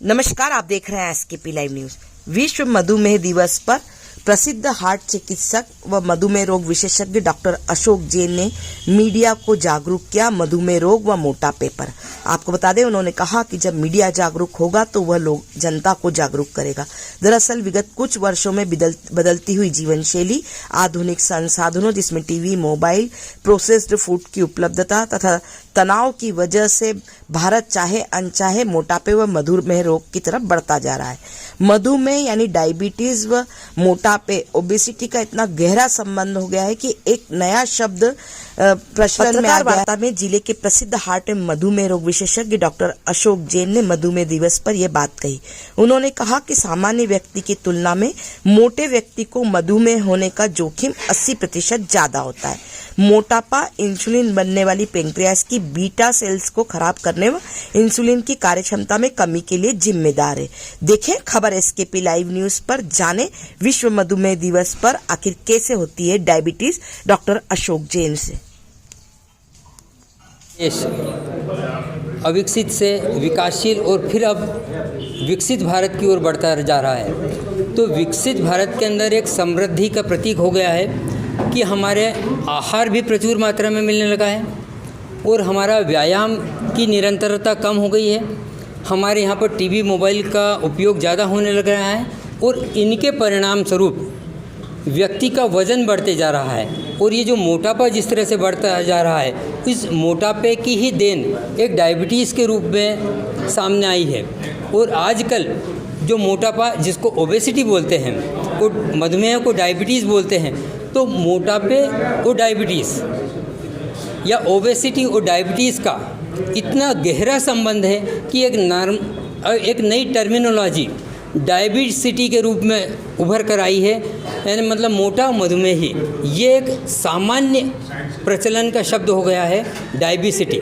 नमस्कार, आप देख रहे हैं एसकेपी लाइव न्यूज। विश्व मधुमेह दिवस पर प्रसिद्ध हार्ट चिकित्सक व मधुमेह रोग विशेषज्ञ डॉक्टर अशोक जैन ने मीडिया को जागरूक किया मधुमेह रोग व मोटापे पर। आपको बता दें, उन्होंने कहा कि जब मीडिया जागरूक होगा तो वह लोग जनता को जागरूक करेगा। दरअसल विगत कुछ वर्षों में बदलती हुई जीवन शैली, आधुनिक संसाधनों जिसमें टीवी, मोबाइल, प्रोसेस्ड फूड की उपलब्धता तथा तनाव की वजह से भारत चाहे अनचाहे मोटापे व मधुमेह रोग की तरफ बढ़ता जा रहा है। मधुमेह यानी डायबिटीज व मोटापे, ओबेसिटी का इतना गहरा संबंध हो गया है कि एक नया शब्द प्रचलन में आ गया। में जिले के प्रसिद्ध हार्ट एवं मधुमेह रोग विशेषज्ञ डॉक्टर अशोक जैन ने मधुमेह दिवस पर यह बात कही। उन्होंने कहा कि सामान्य व्यक्ति की तुलना में मोटे व्यक्ति को मधुमेह होने का जोखिम 80% ज्यादा होता है। मोटापा इंसुलिन बनने वाली पेंक्रियास की बीटा सेल्स को खराब करने व इंसुलिन की कार्यक्षमता में कमी के लिए जिम्मेदार है। देखें खबर एसकेपी लाइव न्यूज पर, जाने विश्व मधुमेह दिवस पर आखिर कैसे होती है डायबिटीज, डॉक्टर अशोक जैन से। अविकसित से विकासशील और फिर अब विकसित भारत की ओर बढ़ता जा रहा है। तो विकसित भारत के अंदर एक समृद्धि का प्रतीक हो गया है कि हमारे आहार भी प्रचुर मात्रा में मिलने लगा है और हमारा व्यायाम की निरंतरता कम हो गई है। हमारे यहाँ पर टीवी, मोबाइल का उपयोग ज़्यादा होने लग रहा है और इनके परिणाम स्वरूप व्यक्ति का वज़न बढ़ते जा रहा है। और ये जो मोटापा जिस तरह से बढ़ता जा रहा है, इस मोटापे की ही देन एक डायबिटीज़ के रूप में सामने आई है। और आजकल जो मोटापा, जिसको ओबेसिटी बोलते हैं, और मधुमेह को डायबिटीज़ बोलते हैं, तो मोटापे और डायबिटीज़ या ओबेसिटी और डायबिटीज़ का इतना गहरा संबंध है कि एक नई टर्मिनोलॉजी डायबिटिसिटी के रूप में उभर कर आई है। यानी मतलब मोटा मधुमेही, ये एक सामान्य प्रचलन का शब्द हो गया है डायबिसिटी।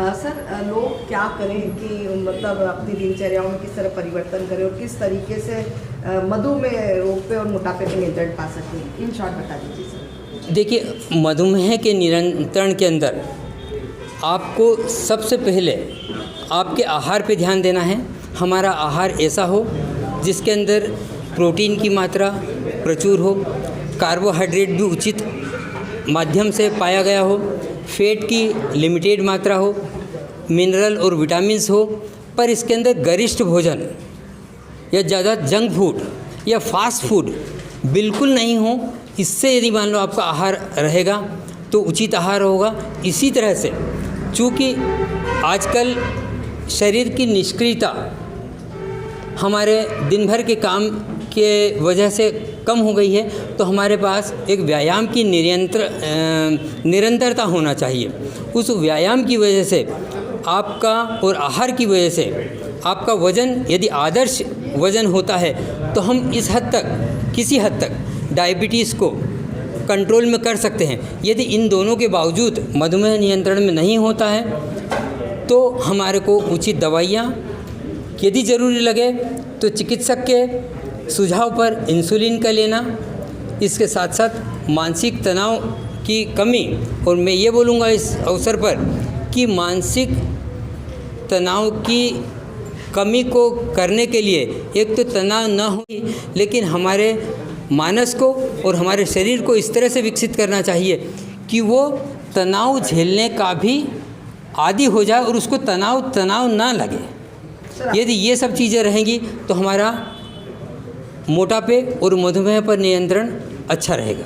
सर, लोग क्या करें कि मतलब अपनी दिनचर्याओं में किस तरह परिवर्तन करें और किस तरीके से मधुमेह रोग पे और मोटापे पे नियंत्रण पा सकें, इन शॉर्ट बता दीजिए सर। देखिए, मधुमेह के नियंत्रण के अंदर आपको सबसे पहले आपके आहार पे ध्यान देना है। हमारा आहार ऐसा हो जिसके अंदर प्रोटीन की मात्रा प्रचुर हो, कार्बोहाइड्रेट भी उचित माध्यम से पाया गया हो, फैट की लिमिटेड मात्रा हो, मिनरल और विटामिन्स हो, पर इसके अंदर गरिष्ठ भोजन या ज़्यादा जंक फूड या फास्ट फूड बिल्कुल नहीं हो। इससे यदि मान लो आपका आहार रहेगा तो उचित आहार होगा। इसी तरह से चूँकि आजकल शरीर की निष्क्रियता हमारे दिन भर के काम के वजह से कम हो गई है, तो हमारे पास एक व्यायाम की निरंतरता होना चाहिए। उस व्यायाम की वजह से आपका और आहार की वजह से आपका वज़न यदि आदर्श वज़न होता है तो हम किसी हद तक डायबिटीज़ को कंट्रोल में कर सकते हैं। यदि इन दोनों के बावजूद मधुमेह नियंत्रण में नहीं होता है तो हमारे को उचित दवाइयाँ, यदि ज़रूरी लगे तो चिकित्सक के सुझाव पर इंसुलिन का लेना, इसके साथ साथ मानसिक तनाव की कमी। और मैं ये बोलूँगा इस अवसर पर कि मानसिक तनाव की कमी को करने के लिए एक तो तनाव न हो, लेकिन हमारे मानस को और हमारे शरीर को इस तरह से विकसित करना चाहिए कि वो तनाव झेलने का भी आदी हो जाए और उसको तनाव ना लगे। यदि ये सब चीज़ें रहेंगी तो हमारा मोटापे और मधुमेह पर नियंत्रण अच्छा रहेगा।